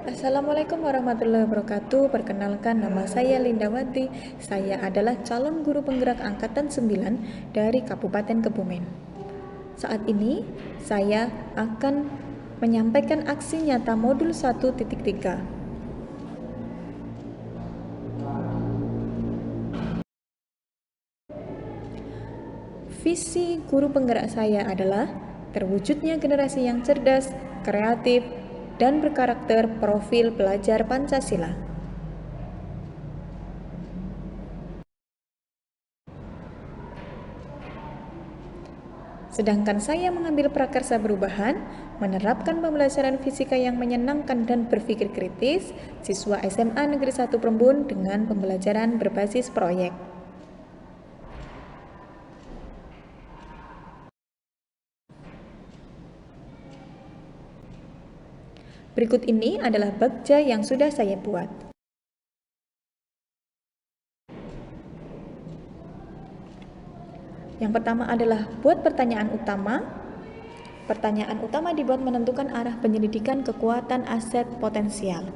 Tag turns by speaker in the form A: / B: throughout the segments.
A: Assalamualaikum warahmatullahi wabarakatuh. Perkenalkan, nama saya Lindawati. Saya adalah calon guru penggerak angkatan 9 dari Kabupaten Kebumen. Saat ini saya akan menyampaikan aksi nyata modul 1.3. Visi guru penggerak saya adalah terwujudnya generasi yang cerdas, kreatif, dan berkarakter profil pelajar Pancasila. Sedangkan saya mengambil prakarsa perubahan, menerapkan pembelajaran fisika yang menyenangkan dan berpikir kritis, siswa SMA Negeri 1 Prembun dengan pembelajaran berbasis proyek. Berikut ini adalah bagja yang sudah saya buat. Yang pertama adalah buat pertanyaan utama. Pertanyaan utama dibuat menentukan arah penyelidikan kekuatan aset potensial.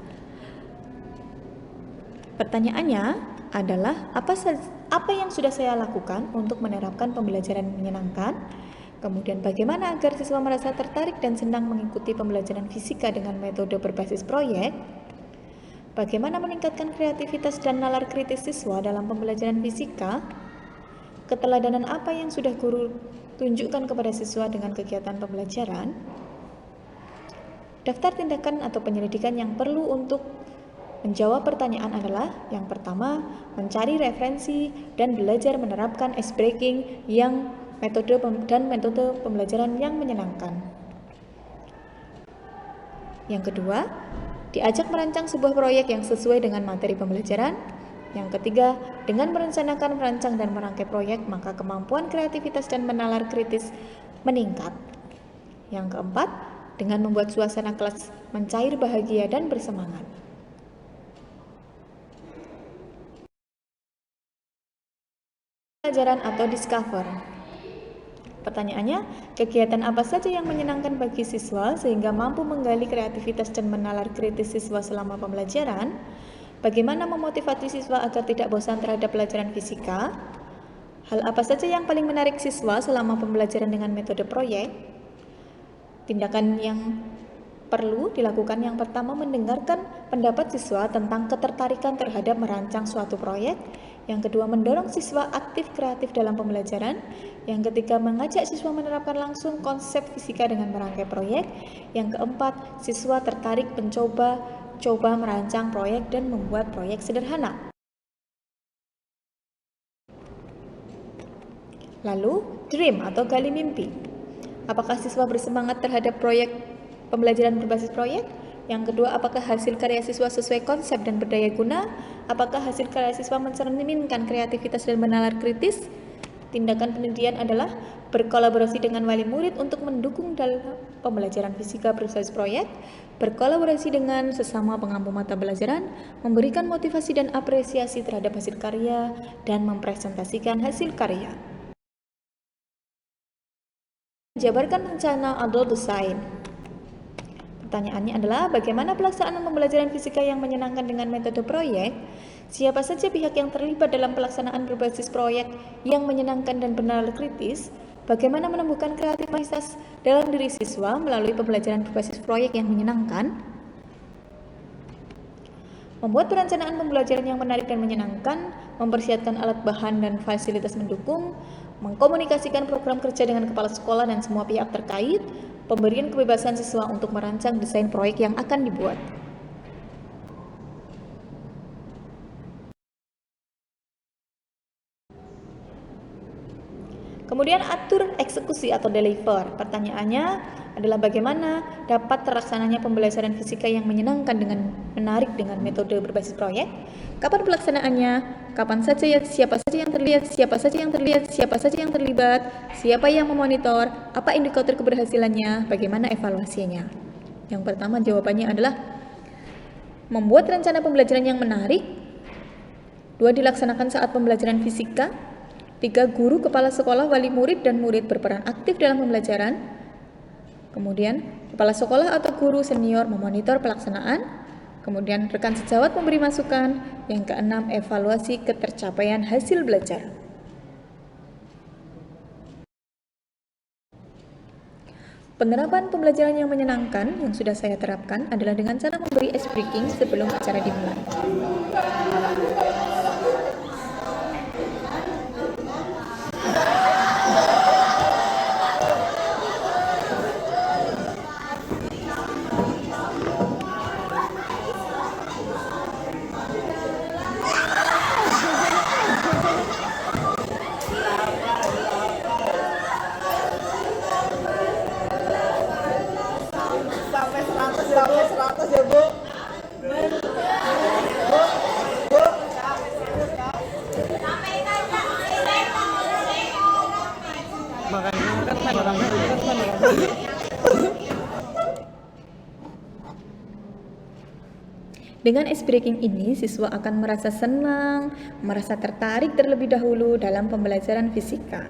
A: Pertanyaannya adalah apa yang sudah saya lakukan untuk menerapkan pembelajaran menyenangkan? Kemudian bagaimana agar siswa merasa tertarik dan senang mengikuti pembelajaran fisika dengan metode berbasis proyek? Bagaimana meningkatkan kreativitas dan nalar kritis siswa dalam pembelajaran fisika? Keteladanan apa yang sudah guru tunjukkan kepada siswa dengan kegiatan pembelajaran? Daftar tindakan atau penyelidikan yang perlu untuk menjawab pertanyaan adalah yang pertama, mencari referensi dan belajar menerapkan ice breaking yang metode pembelajaran yang menyenangkan. Yang kedua, diajak merancang sebuah proyek yang sesuai dengan materi pembelajaran. Yang ketiga, dengan merencanakan, merancang, dan merangkai proyek, maka kemampuan kreativitas dan menalar kritis meningkat. Yang keempat, dengan membuat suasana kelas mencair bahagia dan bersemangat. Pelajaran atau discover. Pertanyaannya, kegiatan apa saja yang menyenangkan bagi siswa sehingga mampu menggali kreativitas dan menalar kritis siswa selama pembelajaran? Bagaimana memotivasi siswa agar tidak bosan terhadap pelajaran fisika? Hal apa saja yang paling menarik siswa selama pembelajaran dengan metode proyek? Tindakan yang perlu dilakukan yang pertama, mendengarkan pendapat siswa tentang ketertarikan terhadap merancang suatu proyek. Yang kedua, mendorong siswa aktif kreatif dalam pembelajaran. Yang ketiga, mengajak siswa menerapkan langsung konsep fisika dengan merangkai proyek. Yang keempat, siswa tertarik mencoba merancang proyek dan membuat proyek sederhana. Lalu, dream atau gali mimpi. Apakah siswa bersemangat terhadap proyek pembelajaran berbasis proyek? Yang kedua, apakah hasil karya siswa sesuai konsep dan berdaya guna? Apakah hasil karya siswa mencerminkan kreativitas dan menalar kritis? Tindakan penelitian adalah berkolaborasi dengan wali murid untuk mendukung dalam pembelajaran fisika berbasis proyek, berkolaborasi dengan sesama pengampu mata pelajaran, memberikan motivasi dan apresiasi terhadap hasil karya, dan mempresentasikan hasil karya. Jabarkan rencana adult design. Pertanyaannya adalah, bagaimana pelaksanaan pembelajaran fisika yang menyenangkan dengan metode proyek? Siapa saja pihak yang terlibat dalam pelaksanaan berbasis proyek yang menyenangkan dan benar kritis? Bagaimana menumbuhkan kreativitas dalam diri siswa melalui pembelajaran berbasis proyek yang menyenangkan? Membuat perencanaan pembelajaran yang menarik dan menyenangkan, mempersiapkan alat bahan dan fasilitas mendukung, mengkomunikasikan program kerja dengan kepala sekolah dan semua pihak terkait, pemberian kebebasan siswa untuk merancang desain proyek yang akan dibuat. Kemudian atur eksekusi atau deliver. Pertanyaannya adalah bagaimana dapat terlaksananya pembelajaran fisika yang menyenangkan dengan menarik dengan metode berbasis proyek? Kapan pelaksanaannya? Kapan saja ya? Siapa saja yang terlihat? Siapa saja yang terlihat? Siapa saja yang terlibat? Siapa yang memonitor? Apa indikator keberhasilannya? Bagaimana evaluasinya? Yang pertama jawabannya adalah membuat rencana pembelajaran yang menarik. 2. Dilaksanakan saat pembelajaran fisika. 3. Guru, kepala sekolah, wali murid, dan murid berperan aktif dalam pembelajaran. Kemudian, kepala sekolah atau guru senior memonitor pelaksanaan. Kemudian rekan sejawat memberi masukan. Yang keenam, evaluasi ketercapaian hasil belajar. Penerapan pembelajaran yang menyenangkan yang sudah saya terapkan adalah dengan cara memberi ice breaking sebelum acara dimulai.
B: Sampai 100 ya, Bu.
A: Dengan ice breaking ini, siswa akan merasa senang, merasa tertarik terlebih dahulu dalam pembelajaran fisika.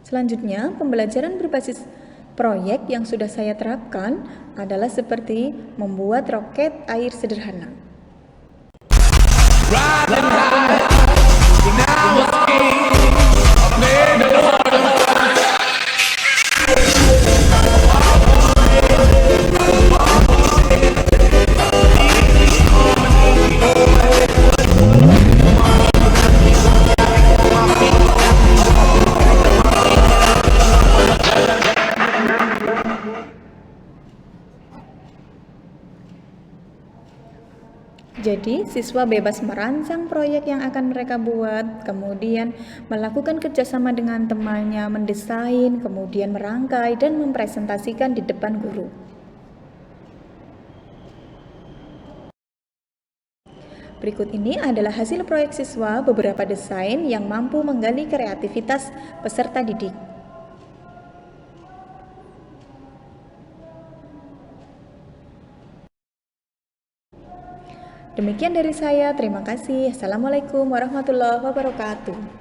A: Selanjutnya, pembelajaran berbasis proyek yang sudah saya terapkan adalah seperti membuat roket air sederhana. Jadi, siswa bebas merancang proyek yang akan mereka buat, kemudian melakukan kerjasama dengan temannya, mendesain, kemudian merangkai, dan mempresentasikan di depan guru. Berikut ini adalah hasil proyek siswa beberapa desain yang mampu menggali kreativitas peserta didik. Demikian dari saya, terima kasih. Assalamualaikum warahmatullahi wabarakatuh.